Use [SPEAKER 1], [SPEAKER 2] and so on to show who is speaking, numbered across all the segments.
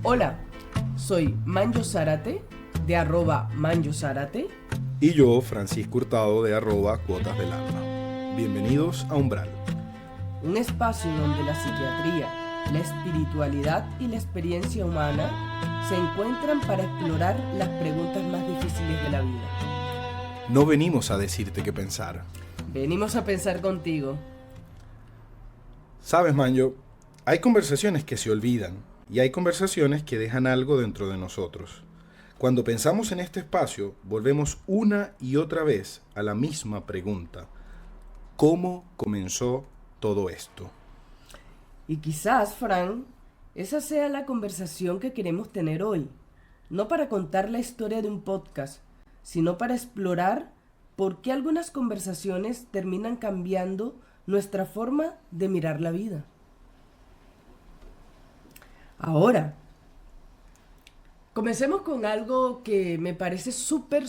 [SPEAKER 1] Hola, soy Manjo Zárate de @ManjoZárate.
[SPEAKER 2] Y yo, Francisco Hurtado de @Cuotas del Alma. Bienvenidos a Umbral.
[SPEAKER 1] Un espacio donde la psiquiatría, la espiritualidad y la experiencia humana se encuentran para explorar las preguntas más difíciles de la vida.
[SPEAKER 2] No venimos a decirte qué pensar.
[SPEAKER 1] Venimos a pensar contigo.
[SPEAKER 2] Sabes, Manjo, hay conversaciones que se olvidan y hay conversaciones que dejan algo dentro de nosotros. Cuando pensamos en este espacio, volvemos una y otra vez a la misma pregunta. ¿Cómo comenzó todo esto?
[SPEAKER 1] Y quizás, Fran, esa sea la conversación que queremos tener hoy. No para contar la historia de un podcast, sino para explorar por qué algunas conversaciones terminan cambiando nuestra forma de mirar la vida. Ahora, comencemos con algo que me parece súper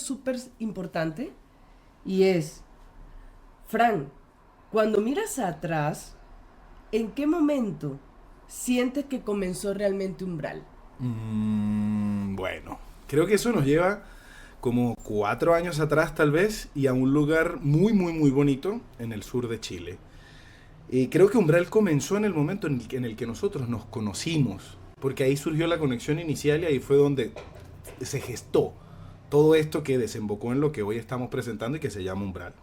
[SPEAKER 1] importante y es, Fran, cuando miras atrás, ¿en qué momento sientes que comenzó realmente Umbral?
[SPEAKER 2] Bueno, creo que eso nos lleva como 4 años atrás tal vez y a un lugar muy bonito en el sur de Chile. Creo que Umbral comenzó en el momento en el que nosotros nos conocimos, porque ahí surgió la conexión inicial y ahí fue donde se gestó todo esto que desembocó en lo que hoy estamos presentando y que se llama Umbral.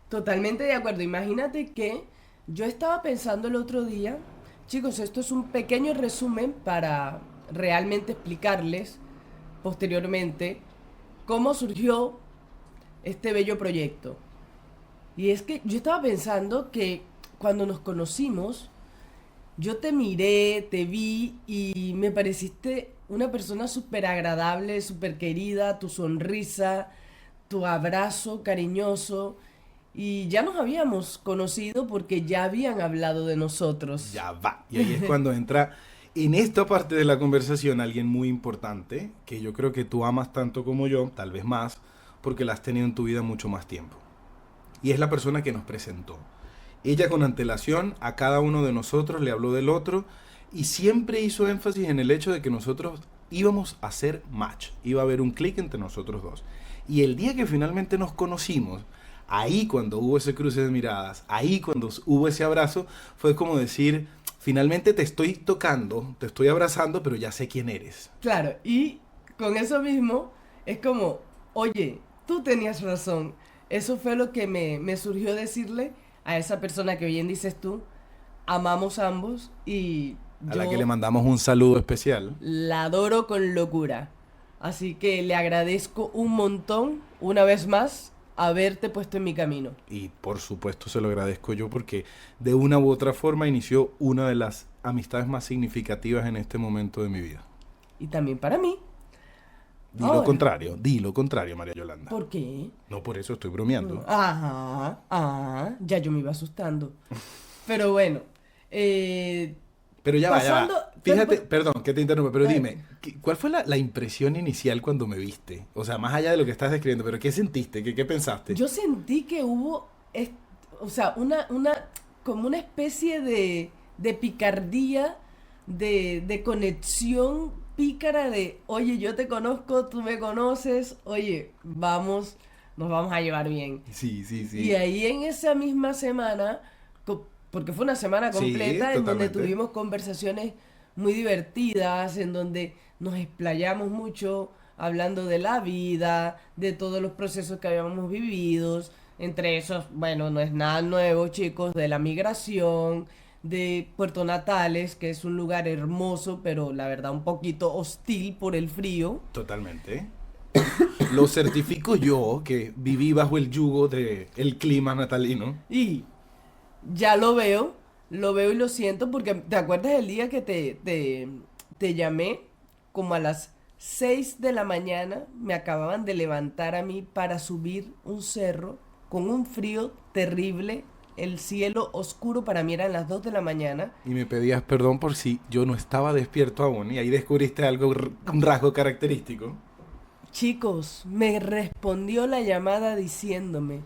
[SPEAKER 1] Totalmente de acuerdo. Imagínate que yo estaba pensando el otro día, chicos, esto es un pequeño resumen para realmente explicarles posteriormente cómo surgió este bello proyecto. Y es que yo estaba pensando que cuando nos conocimos, yo te miré, te vi y me pareciste una persona súper agradable, súper querida, tu sonrisa, tu abrazo cariñoso. Y ya nos habíamos conocido porque ya habían hablado de nosotros.
[SPEAKER 2] Ya va. Y ahí es cuando entra en esta parte de la conversación alguien muy importante, que yo creo que tú amas tanto como yo, tal vez más, porque la has tenido en tu vida mucho más tiempo. Y es la persona que nos presentó. Ella con antelación a cada uno de nosotros le habló del otro y siempre hizo énfasis en el hecho de que nosotros íbamos a hacer match. Iba a haber un clic entre nosotros dos. Y el día que finalmente nos conocimos, ahí cuando hubo ese cruce de miradas, ahí cuando hubo ese abrazo, fue como decir, finalmente te estoy tocando, te estoy abrazando, pero ya sé quién eres.
[SPEAKER 1] Claro, y con eso mismo es como, oye, tú tenías razón. Eso fue lo que me surgió decirle a esa persona que bien dices tú, amamos ambos y
[SPEAKER 2] A la que
[SPEAKER 1] yo
[SPEAKER 2] le mandamos un saludo especial.
[SPEAKER 1] la adoro con locura. Así que le agradezco un montón, una vez más, haberte puesto en mi camino.
[SPEAKER 2] Y por supuesto se lo agradezco yo porque de una u otra forma inició una de las amistades más significativas en este momento de mi vida.
[SPEAKER 1] Y también para mí. Ahora,
[SPEAKER 2] Di lo contrario, María Yolanda.
[SPEAKER 1] ¿por qué?
[SPEAKER 2] No, por eso estoy bromeando.
[SPEAKER 1] Ya yo me iba asustando. Pero bueno,
[SPEAKER 2] Pero ya va, ya
[SPEAKER 1] pasando...
[SPEAKER 2] va. Fíjate,
[SPEAKER 1] pero-
[SPEAKER 2] perdón que te interrumpa, pero
[SPEAKER 1] Dale.
[SPEAKER 2] dime, ¿cuál fue la impresión inicial cuando me viste? O sea, más allá de lo que estás describiendo, pero ¿qué sentiste? ¿Qué pensaste?
[SPEAKER 1] Yo sentí que hubo, o sea, como una especie de picardía, de conexión pícara de, oye, yo te conozco, tú me conoces, oye, nos vamos a llevar bien.
[SPEAKER 2] Sí, sí,
[SPEAKER 1] Y
[SPEAKER 2] sí.
[SPEAKER 1] ahí en esa misma semana, porque fue una semana
[SPEAKER 2] Sí,
[SPEAKER 1] completa en donde
[SPEAKER 2] totalmente.
[SPEAKER 1] tuvimos conversaciones muy divertidas, en donde nos explayamos mucho hablando de la vida, de todos los procesos que habíamos vivido, entre esos, bueno, no es nada nuevo, chicos, de la migración, de Puerto Natales, que es un lugar hermoso, pero la verdad un poquito hostil por el frío.
[SPEAKER 2] Totalmente. Lo certifico yo, que viví bajo el yugo del clima natalino.
[SPEAKER 1] Y ya lo veo y lo siento porque te acuerdas el día que te llamé como a las 6 de la mañana, me acababan de levantar a mí para subir un cerro con un frío terrible, el cielo oscuro, para mí eran las 2 de la mañana.
[SPEAKER 2] Y me pedías perdón por si yo no estaba despierto aún. Y ahí descubriste algo, un rasgo característico.
[SPEAKER 1] Chicos, me respondió la llamada diciéndome,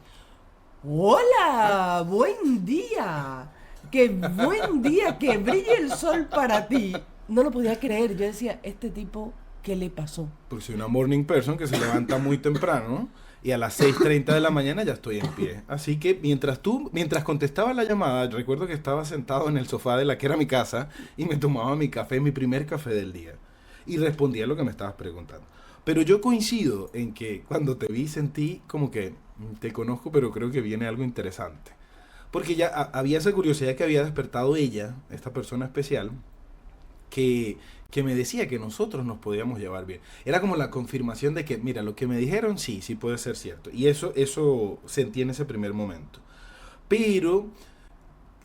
[SPEAKER 1] hola, buen día, que buen día, que brille el sol para ti. no lo podía creer. Yo decía, este tipo, ¿qué le pasó?
[SPEAKER 2] Porque soy una morning person que se levanta muy temprano y a las 6:30 de la mañana ya estoy en pie. Así que mientras contestaba la llamada, recuerdo que estaba sentado en el sofá de la que era mi casa y me tomaba mi café, mi primer café del día. Y respondía lo que me estabas preguntando. Pero yo coincido en que cuando te vi sentí como que te conozco, pero creo que viene algo interesante. Porque ya había esa curiosidad que había despertado ella, esta persona especial, que, que me decía que nosotros nos podíamos llevar bien. Era como la confirmación de que, mira, lo que me dijeron sí, sí puede ser cierto. Y eso sentí en ese primer momento. Pero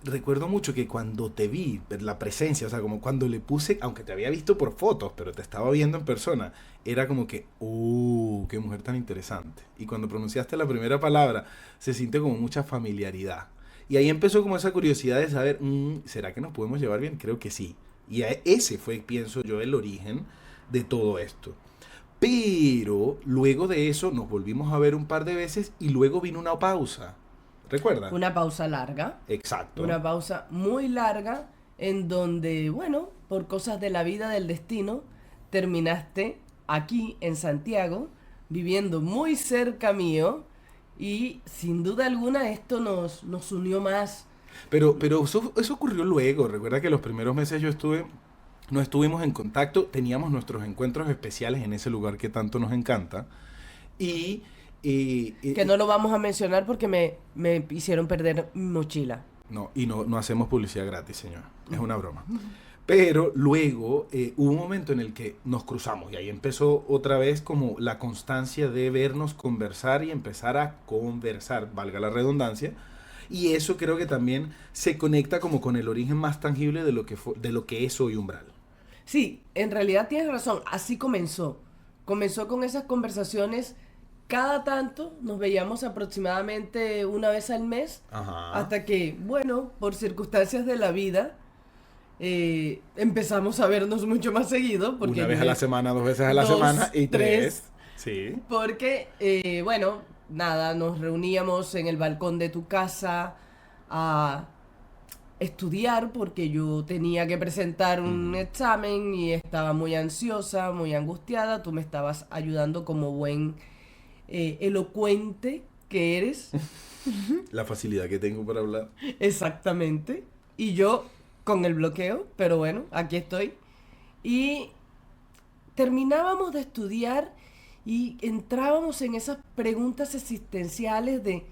[SPEAKER 2] recuerdo mucho que cuando te vi, la presencia, o sea, como cuando le puse, aunque te había visto por fotos, pero te estaba viendo en persona, era como que, qué mujer tan interesante. Y cuando pronunciaste la primera palabra, se sintió como mucha familiaridad. Y ahí empezó como esa curiosidad de saber, ¿será que nos podemos llevar bien? Creo que sí. Y ese fue, pienso yo, el origen de todo esto. Pero luego de eso nos volvimos a ver un par de veces y luego vino una pausa. ¿Recuerda?
[SPEAKER 1] Una pausa larga.
[SPEAKER 2] Exacto.
[SPEAKER 1] Una pausa muy larga en donde, bueno, por cosas de la vida, del destino, terminaste aquí en Santiago, viviendo muy cerca mío y sin duda alguna esto nos unió más.
[SPEAKER 2] Pero eso ocurrió luego. Recuerda que los primeros meses no estuvimos en contacto, teníamos nuestros encuentros especiales en ese lugar que tanto nos encanta. Y,
[SPEAKER 1] Que no lo vamos a mencionar porque me hicieron perder mi mochila.
[SPEAKER 2] no hacemos publicidad gratis, señor. Es una broma. Pero luego hubo un momento en el que nos cruzamos y ahí empezó otra vez como la constancia de vernos, conversar y empezar a conversar, valga la redundancia. Y eso creo que también se conecta como con el origen más tangible de lo que es hoy Umbral.
[SPEAKER 1] Sí, en realidad tienes razón, así comenzó. Comenzó con esas conversaciones, cada tanto nos veíamos aproximadamente una vez al mes,
[SPEAKER 2] Ajá.
[SPEAKER 1] hasta que, bueno, por circunstancias de la vida, empezamos a vernos mucho más seguido, porque
[SPEAKER 2] Una vez a la semana, 2 veces a la
[SPEAKER 1] dos,
[SPEAKER 2] semana y
[SPEAKER 1] tres,
[SPEAKER 2] tres. Sí.
[SPEAKER 1] porque, bueno, nada, nos reuníamos en el balcón de tu casa a estudiar porque yo tenía que presentar un
[SPEAKER 2] Ujú.
[SPEAKER 1] examen y estaba muy ansiosa, muy angustiada. Tú me estabas ayudando como buen elocuente que eres.
[SPEAKER 2] La facilidad que tengo para hablar.
[SPEAKER 1] Exactamente. Y yo con el bloqueo, pero bueno, aquí estoy. Y terminábamos de estudiar y entrábamos en esas preguntas existenciales de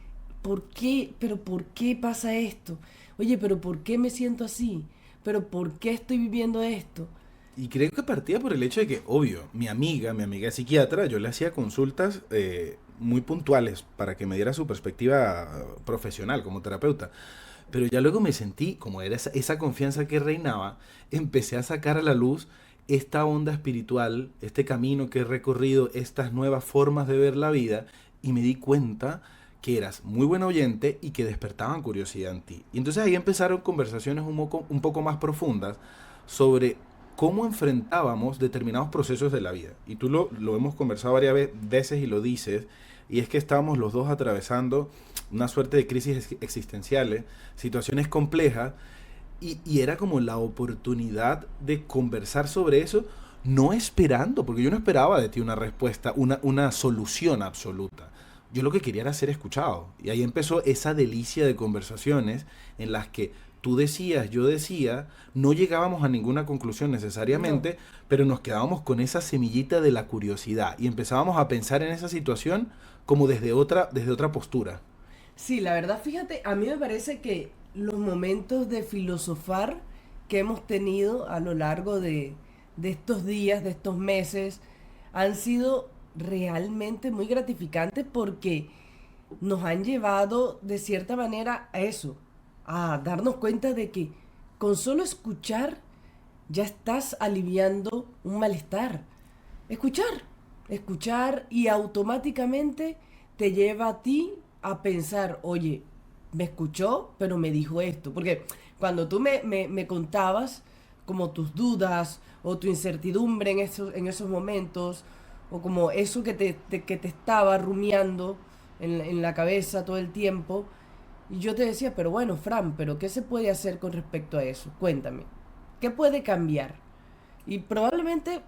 [SPEAKER 1] ¿por qué? ¿Pero por qué pasa esto? Oye, ¿pero por qué me siento así? ¿Pero por qué estoy viviendo esto?
[SPEAKER 2] Y creo que partía por el hecho de que, obvio, mi amiga psiquiatra, yo le hacía consultas muy puntuales para que me diera su perspectiva profesional como terapeuta. Pero ya luego me sentí, como era esa confianza que reinaba, empecé a sacar a la luz esta onda espiritual, este camino que he recorrido, estas nuevas formas de ver la vida, y me di cuenta que eras muy buen oyente y que despertaban curiosidad en ti. Y entonces ahí empezaron conversaciones un poco más profundas sobre cómo enfrentábamos determinados procesos de la vida. Y tú lo hemos conversado varias veces y lo dices, y es que estábamos los dos atravesando una suerte de crisis existenciales, situaciones complejas, y era como la oportunidad de conversar sobre eso, no esperando, porque yo no esperaba de ti una respuesta, una solución absoluta. Yo lo que quería era ser escuchado. Y ahí empezó esa delicia de conversaciones en las que tú decías, yo decía, no llegábamos a ninguna conclusión
[SPEAKER 1] No.
[SPEAKER 2] necesariamente, pero nos quedábamos con esa semillita de la curiosidad y empezábamos a pensar en esa situación como desde otra postura.
[SPEAKER 1] Sí, la verdad, fíjate, a mí me parece que los momentos de filosofar que hemos tenido a lo largo de estos días, de estos meses, han sido realmente muy gratificantes porque nos han llevado de cierta manera a eso, a darnos cuenta de que con solo escuchar ya estás aliviando un malestar. Escuchar, escuchar y automáticamente te lleva a ti a pensar, oye, me escuchó, pero me dijo esto. Porque cuando tú me contabas como tus dudas o tu incertidumbre en esos momentos, o como eso que te estaba rumiando en la cabeza todo el tiempo, y yo te decía, pero bueno, Fran, pero ¿qué se puede hacer con respecto a eso? Cuéntame, ¿qué puede cambiar? Y probablemente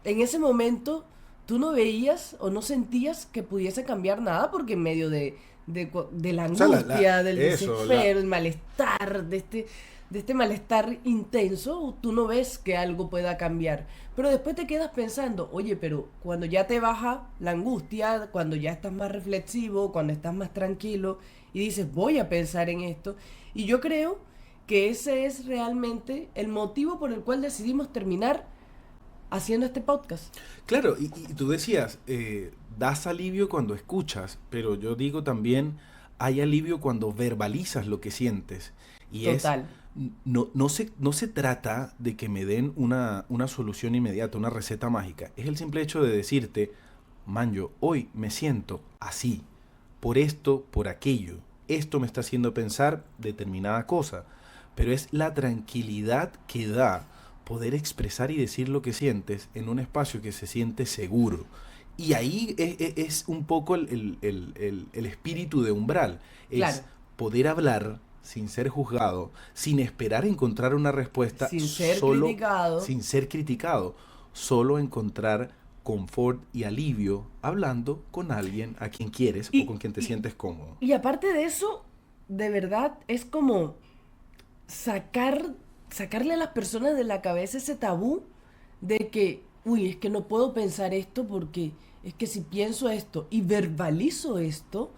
[SPEAKER 1] en ese momento tú no veías o no sentías que pudiese cambiar nada porque en medio de la
[SPEAKER 2] O sea,
[SPEAKER 1] angustia, del
[SPEAKER 2] eso,
[SPEAKER 1] desespero, el malestar, de este malestar intenso, tú no ves que algo pueda cambiar. Pero después te quedas pensando, oye, pero cuando ya te baja la angustia, cuando ya estás más reflexivo, cuando estás más tranquilo y dices, voy a pensar en esto. Y yo creo que ese es realmente el motivo por el cual decidimos terminar haciendo este podcast.
[SPEAKER 2] claro, y tú decías, das alivio cuando escuchas, pero yo digo también, hay alivio cuando verbalizas lo que sientes. Y es,
[SPEAKER 1] Total.
[SPEAKER 2] no se trata de que me den una solución inmediata, una receta mágica. Es el simple hecho de decirte, Manjo, hoy me siento así, por esto, por aquello. Esto me está haciendo pensar determinada cosa. Pero es la tranquilidad que da poder expresar y decir lo que sientes en un espacio que se siente seguro. Y ahí es un poco el espíritu de Umbral.
[SPEAKER 1] Claro.
[SPEAKER 2] Es poder hablar sin ser juzgado, sin esperar encontrar una respuesta,
[SPEAKER 1] Sin ser
[SPEAKER 2] solo
[SPEAKER 1] criticado.
[SPEAKER 2] sin ser criticado, solo encontrar confort y alivio hablando con alguien a quien quieres o
[SPEAKER 1] Y,
[SPEAKER 2] con quien te
[SPEAKER 1] y,
[SPEAKER 2] sientes cómodo.
[SPEAKER 1] y aparte de eso, de verdad es como sacar, sacarle a las personas de la cabeza ese tabú de que, uy, es que no puedo pensar esto porque es que si pienso esto y verbalizo esto,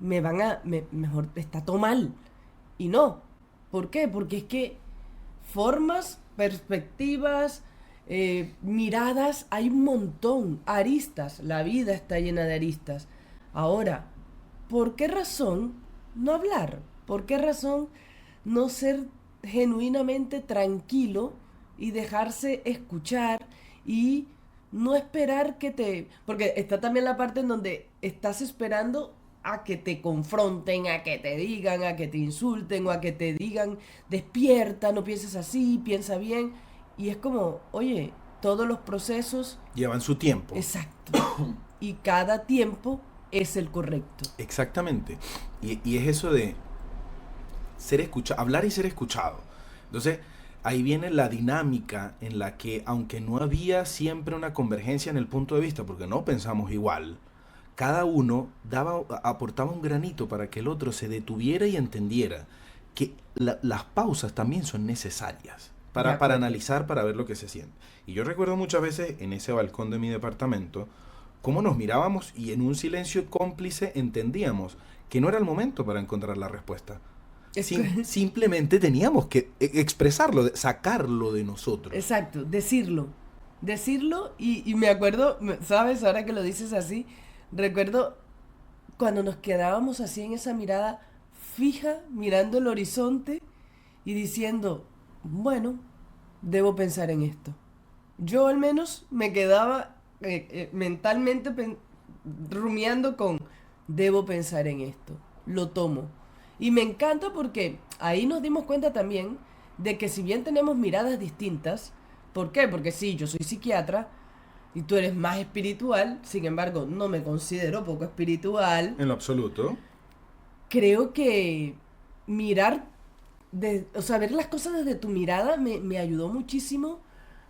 [SPEAKER 1] mejor, está todo mal. Y no. ¿Por qué? Porque es que formas, perspectivas, miradas, hay un montón, aristas, la vida está llena de aristas. Ahora, ¿por qué razón no hablar? ¿Por qué razón no ser genuinamente tranquilo y dejarse escuchar y no esperar que te... Porque está también la parte en donde estás esperando a que te confronten, a que te digan, a que te insulten o a que te digan, despierta, no pienses así, piensa bien. Y es como, oye, todos los procesos,
[SPEAKER 2] Llevan su tiempo.
[SPEAKER 1] exacto. Y cada tiempo es el correcto.
[SPEAKER 2] Exactamente. Y es eso de ser escuchado, hablar y ser escuchado. Entonces, ahí viene la dinámica en la que, aunque no había siempre una convergencia en el punto de vista, porque no pensamos igual, cada uno aportaba un granito para que el otro se detuviera y entendiera que las pausas también son necesarias
[SPEAKER 1] De
[SPEAKER 2] para
[SPEAKER 1] acuerdo.
[SPEAKER 2] analizar, para ver lo que se siente. Y yo recuerdo muchas veces en ese balcón de mi departamento cómo nos mirábamos y en un silencio cómplice entendíamos que no era el momento para encontrar la respuesta.
[SPEAKER 1] Es
[SPEAKER 2] Simplemente teníamos que expresarlo, sacarlo de nosotros.
[SPEAKER 1] Exacto, decirlo. Decirlo y me acuerdo, ¿sabes? Ahora que lo dices así, recuerdo cuando nos quedábamos así en esa mirada fija, mirando el horizonte y diciendo, bueno, debo pensar en esto. Yo al menos me quedaba mentalmente rumiando con, debo pensar en esto, lo tomo. Y me encanta porque ahí nos dimos cuenta también de que si bien tenemos miradas distintas, ¿por qué? Porque sí, yo soy psiquiatra y tú eres más espiritual, sin embargo, no me considero poco espiritual.
[SPEAKER 2] En lo absoluto.
[SPEAKER 1] Creo que mirar, o sea, ver las cosas desde tu mirada me ayudó muchísimo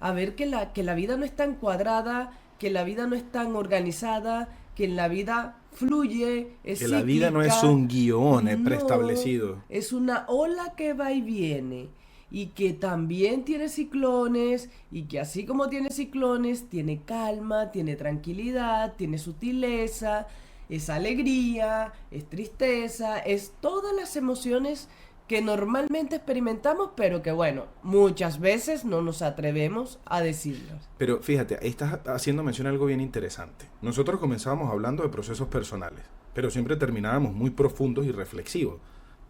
[SPEAKER 1] a ver que la vida no es tan cuadrada, que la vida no es tan organizada, que la vida fluye, es
[SPEAKER 2] Que la vida no es
[SPEAKER 1] cíclica.
[SPEAKER 2] un guión
[SPEAKER 1] No,
[SPEAKER 2] preestablecido.
[SPEAKER 1] es una ola que va y viene. Y que también tiene ciclones, y que así como tiene ciclones, tiene calma, tiene tranquilidad, tiene sutileza, es alegría, es tristeza, es todas las emociones que normalmente experimentamos, pero que bueno, muchas veces no nos atrevemos a decirlas.
[SPEAKER 2] Pero fíjate, ahí estás haciendo mención a algo bien interesante. Nosotros comenzábamos hablando de procesos personales, pero siempre terminábamos muy profundos y reflexivos.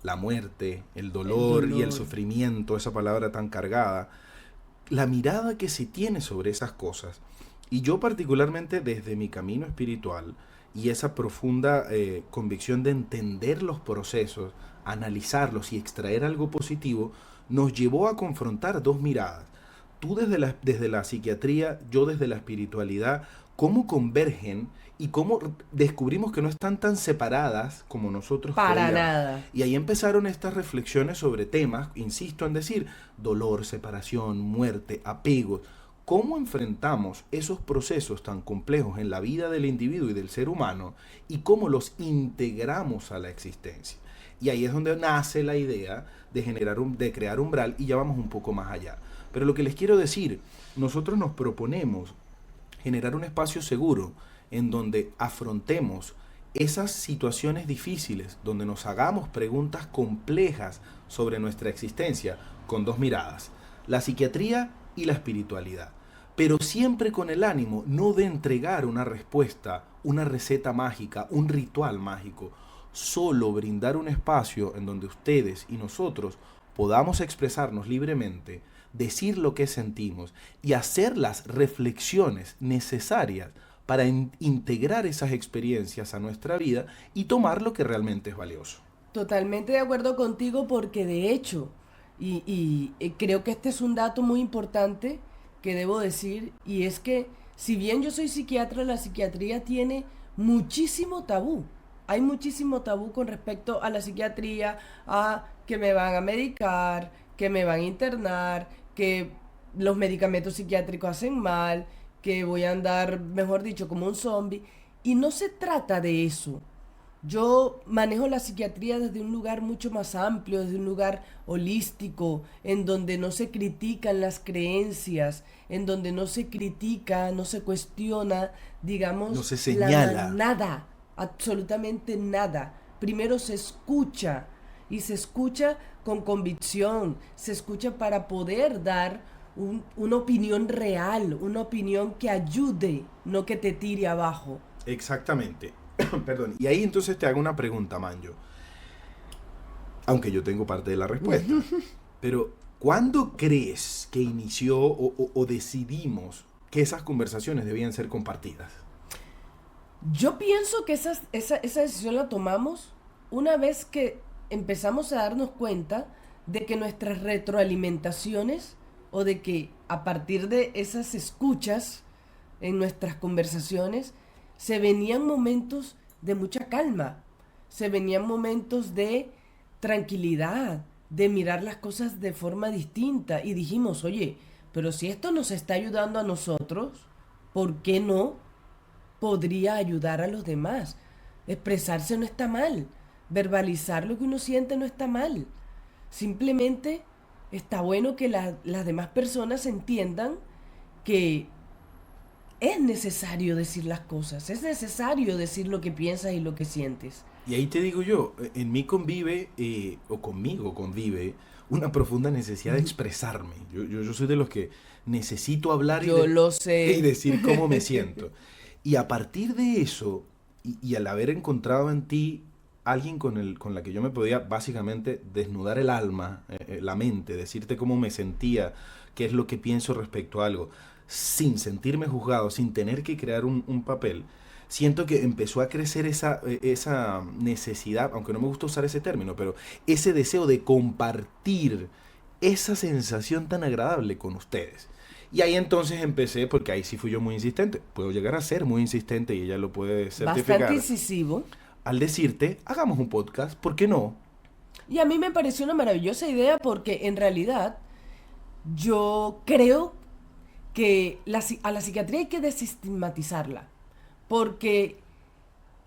[SPEAKER 2] La muerte, el
[SPEAKER 1] El
[SPEAKER 2] dolor y el
[SPEAKER 1] dolor.
[SPEAKER 2] sufrimiento, esa palabra tan cargada, la mirada que se tiene sobre esas cosas. Y yo particularmente desde mi camino espiritual y esa profunda convicción de entender los procesos, analizarlos y extraer algo positivo, nos llevó a confrontar dos miradas. Tú desde la psiquiatría, yo desde la espiritualidad, cómo convergen y cómo descubrimos que no están tan separadas como nosotros
[SPEAKER 1] Para
[SPEAKER 2] creíamos.
[SPEAKER 1] nada.
[SPEAKER 2] Y ahí empezaron estas reflexiones sobre temas, insisto en decir, dolor, separación, muerte, apegos, cómo enfrentamos esos procesos tan complejos en la vida del individuo y del ser humano y cómo los integramos a la existencia. Y ahí es donde nace la idea de crear umbral, y ya vamos un poco más allá. Pero lo que les quiero decir, nosotros nos proponemos generar un espacio seguro en donde afrontemos esas situaciones difíciles, donde nos hagamos preguntas complejas sobre nuestra existencia con dos miradas, la psiquiatría y la espiritualidad, pero siempre con el ánimo no de entregar una respuesta, una receta mágica, un ritual mágico, solo brindar un espacio en donde ustedes y nosotros podamos expresarnos libremente, decir lo que sentimos y hacer las reflexiones necesarias para integrar esas experiencias a nuestra vida y tomar lo que realmente es valioso.
[SPEAKER 1] Totalmente de acuerdo contigo porque de hecho, creo que este es un dato muy importante que debo decir, y es que si bien yo soy psiquiatra, la psiquiatría tiene muchísimo tabú. Hay muchísimo tabú con respecto a la psiquiatría, a que me van a medicar, que me van a internar, que los medicamentos psiquiátricos hacen mal, que voy a andar, mejor dicho, como un zombie. Y no se trata de eso. Yo manejo la psiquiatría desde un lugar mucho más amplio, desde un lugar holístico, en donde no se critican las creencias, en donde no se critica, no se cuestiona, digamos,
[SPEAKER 2] no se señala.
[SPEAKER 1] Nada, absolutamente nada. Primero se escucha, y se escucha con convicción, se escucha para poder dar una opinión real, una opinión que ayude, no que te tire abajo.
[SPEAKER 2] Exactamente. Perdón. Y ahí entonces te hago una pregunta, Manjo. Aunque yo tengo parte de la respuesta. Pero, ¿cuándo crees que inició o decidimos que esas conversaciones debían ser compartidas?
[SPEAKER 1] Yo pienso que esa decisión la tomamos una vez que empezamos a darnos cuenta de que nuestras retroalimentaciones, o de que a partir de esas escuchas en nuestras conversaciones, se venían momentos de mucha calma, se venían momentos de tranquilidad, de mirar las cosas de forma distinta, y dijimos, oye, pero si esto nos está ayudando a nosotros, ¿por qué no podría ayudar a los demás? Expresarse no está mal, verbalizar lo que uno siente no está mal, simplemente está bueno que las demás personas entiendan que es necesario decir las cosas, es necesario decir lo que piensas y lo que sientes.
[SPEAKER 2] Y ahí te digo yo, en mí convive, o conmigo convive, una profunda necesidad de expresarme. Yo soy de los que necesito hablar
[SPEAKER 1] Lo sé.
[SPEAKER 2] y decir cómo me siento. Y a partir de eso, y al haber encontrado en ti alguien con la que yo me podía básicamente desnudar el alma, la mente, decirte cómo me sentía, qué es lo que pienso respecto a algo, sin sentirme juzgado, sin tener que crear un papel, siento que empezó a crecer esa necesidad, aunque no me gusta usar ese término, pero ese deseo de compartir esa sensación tan agradable con ustedes. Y ahí entonces empecé, porque ahí sí fui yo muy insistente, puedo llegar a ser muy insistente y ella lo puede certificar.
[SPEAKER 1] Bastante incisivo.
[SPEAKER 2] Al decirte, hagamos un podcast, ¿por qué no?
[SPEAKER 1] Y a mí me pareció una maravillosa idea porque en realidad yo creo que a la psiquiatría hay que desestigmatizarla, porque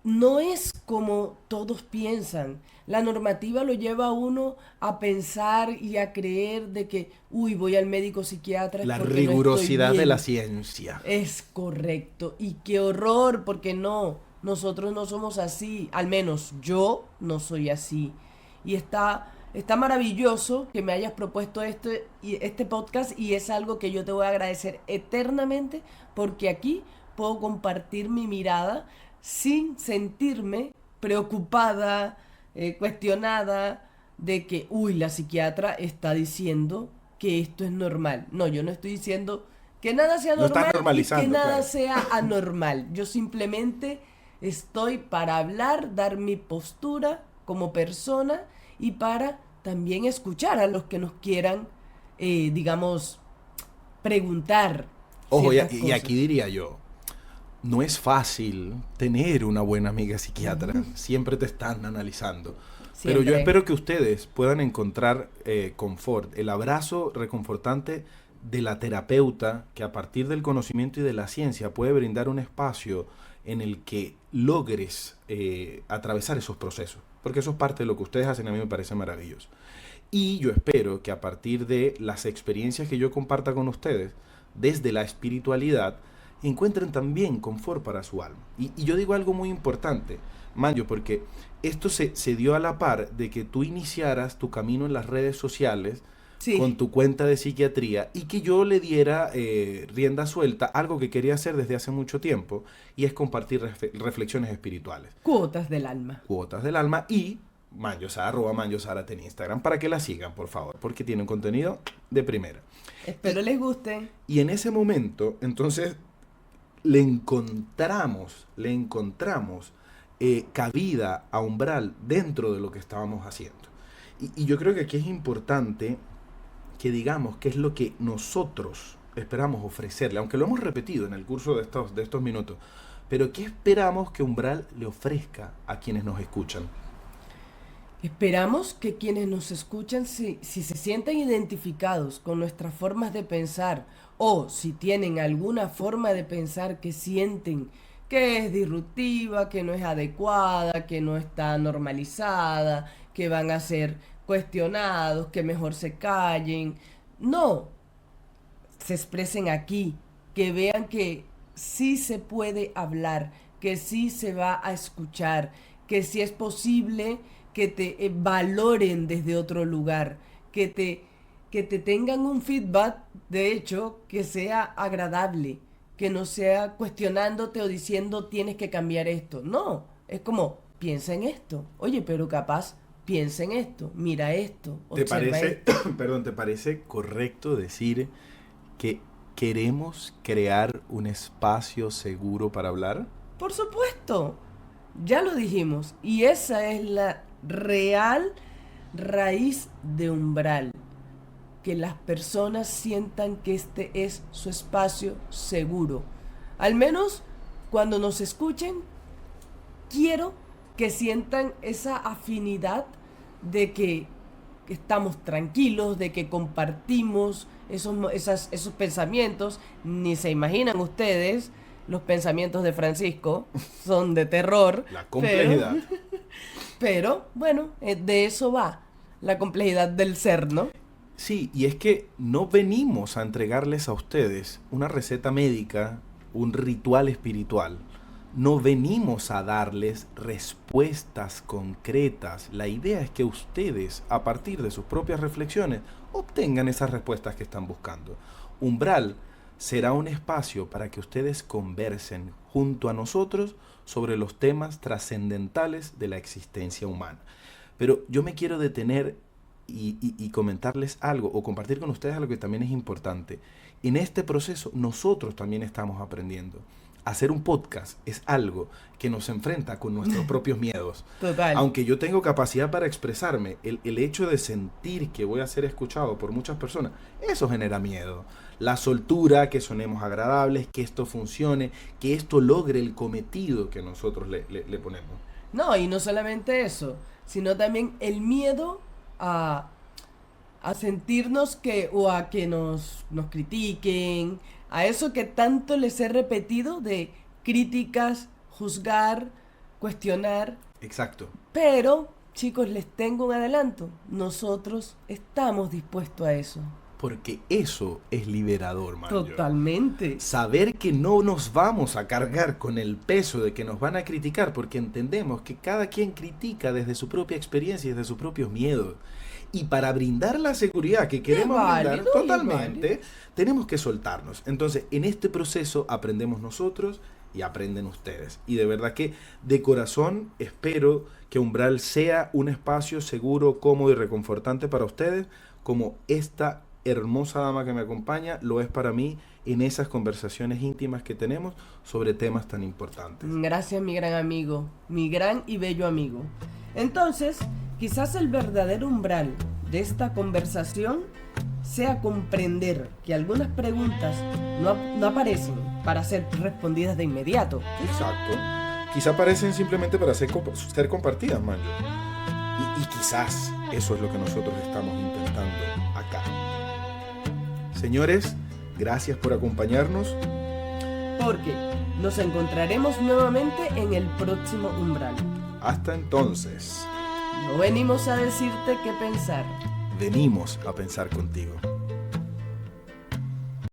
[SPEAKER 1] no es como todos piensan. La normativa lo lleva a uno a pensar y a creer de que, uy, voy al médico psiquiatra.
[SPEAKER 2] La rigurosidad de la ciencia.
[SPEAKER 1] Es correcto. Y qué horror, porque no, nosotros no somos así. Al menos yo no soy así. Y está maravilloso que me hayas propuesto este podcast, y es algo que yo te voy a agradecer eternamente, porque aquí puedo compartir mi mirada sin sentirme preocupada, cuestionada de que, uy, la psiquiatra está diciendo que esto es normal. No, yo no estoy diciendo que nada sea normal y que nada sea anormal. Yo simplemente estoy para hablar, dar mi postura como persona y para también escuchar a los que nos quieran, digamos, preguntar.
[SPEAKER 2] Ojo, y aquí diría yo, no es fácil tener una buena amiga psiquiatra. Siempre te están analizando. Siempre. Pero yo espero que ustedes puedan encontrar confort, el abrazo reconfortante de la terapeuta que a partir del conocimiento y de la ciencia puede brindar un espacio en el que logres atravesar esos procesos, porque eso es parte de lo que ustedes hacen, a mí me parece maravilloso. Y yo espero que a partir de las experiencias que yo comparta con ustedes, desde la espiritualidad, encuentren también confort para su alma. Y yo digo algo muy importante, Manjo, porque esto se dio a la par de que tú iniciaras tu camino en las redes sociales,
[SPEAKER 1] Sí.
[SPEAKER 2] con tu cuenta de psiquiatría, y que yo le diera rienda suelta a algo que quería hacer desde hace mucho tiempo, y es compartir reflexiones espirituales.
[SPEAKER 1] Cuotas del alma.
[SPEAKER 2] Cuotas del alma y @manjosara en Instagram para que la sigan, por favor, porque tiene un contenido de primera.
[SPEAKER 1] Espero les guste.
[SPEAKER 2] Y en ese momento, entonces, le encontramos cabida a Umbral dentro de lo que estábamos haciendo. Y yo creo que aquí es importante que digamos qué es lo que nosotros esperamos ofrecerle, aunque lo hemos repetido en el curso de estos minutos, pero ¿qué esperamos que Umbral le ofrezca a quienes nos escuchan?
[SPEAKER 1] Esperamos que quienes nos escuchan, si se sienten identificados con nuestras formas de pensar o si tienen alguna forma de pensar que sienten que es disruptiva, que no es adecuada, que no está normalizada, que van a ser cuestionados, que mejor se callen, no, se expresen aquí, que vean que sí se puede hablar, que sí se va a escuchar, que sí es posible que te valoren desde otro lugar, que te tengan un feedback, de hecho, que sea agradable, que no sea cuestionándote o diciendo tienes que cambiar esto. No, es como, piensa en esto. Oye, pero capaz, piensa en esto, mira esto,
[SPEAKER 2] ¿Te
[SPEAKER 1] observa
[SPEAKER 2] parece,
[SPEAKER 1] esto.
[SPEAKER 2] ¿te parece correcto decir que queremos crear un espacio seguro para hablar?
[SPEAKER 1] Por supuesto, ya lo dijimos, y esa es la real raíz de Umbral. Que las personas sientan que este es su espacio seguro. Al menos cuando nos escuchen, quiero que sientan esa afinidad de que estamos tranquilos, de que compartimos esos pensamientos. Ni se imaginan ustedes, los pensamientos de Francisco son de terror.
[SPEAKER 2] La complejidad.
[SPEAKER 1] Pero bueno, de eso va la complejidad del ser, ¿no?
[SPEAKER 2] Sí, y es que no venimos a entregarles a ustedes una receta médica, un ritual espiritual. No venimos a darles respuestas concretas. La idea es que ustedes, a partir de sus propias reflexiones, obtengan esas respuestas que están buscando. Umbral será un espacio para que ustedes conversen junto a nosotros sobre los temas trascendentales de la existencia humana. Pero yo me quiero detener y comentarles algo, o compartir con ustedes algo que también es importante. En este proceso nosotros también estamos aprendiendo. Hacer un podcast es algo que nos enfrenta con nuestros propios miedos.
[SPEAKER 1] Total.
[SPEAKER 2] Aunque yo tengo capacidad para expresarme, el hecho de sentir que voy a ser escuchado por muchas personas, eso genera miedo. La soltura, que sonemos agradables, que esto funcione, que esto logre el cometido que nosotros le ponemos.
[SPEAKER 1] No, y no solamente eso, sino también el miedo a sentirnos o a que nos critiquen, a eso que tanto les he repetido de críticas, juzgar, cuestionar.
[SPEAKER 2] Exacto.
[SPEAKER 1] Pero, chicos, les tengo un adelanto. Nosotros estamos dispuestos a eso.
[SPEAKER 2] Porque eso es liberador, Manjo.
[SPEAKER 1] Totalmente.
[SPEAKER 2] Saber que no nos vamos a cargar con el peso de que nos van a criticar, porque entendemos que cada quien critica desde su propia experiencia y desde sus propios miedos. Y para brindar la seguridad que queremos brindar totalmente, tenemos que soltarnos. Entonces, en este proceso aprendemos nosotros y aprenden ustedes. Y de verdad que de corazón espero que Umbral sea un espacio seguro, cómodo y reconfortante para ustedes, como esta hermosa dama que me acompaña lo es para mí en esas conversaciones íntimas que tenemos sobre temas tan importantes.
[SPEAKER 1] Gracias, mi gran amigo, mi gran y bello amigo. Entonces, quizás el verdadero umbral de esta conversación sea comprender que algunas preguntas no aparecen para ser respondidas de inmediato.
[SPEAKER 2] Exacto. Quizá parecen simplemente para ser compartidas, Manjo. Y quizás eso es lo que nosotros estamos intentando acá. Señores, gracias por acompañarnos.
[SPEAKER 1] Porque nos encontraremos nuevamente en el próximo umbral.
[SPEAKER 2] Hasta entonces.
[SPEAKER 1] No venimos a decirte qué pensar.
[SPEAKER 2] Venimos a pensar contigo.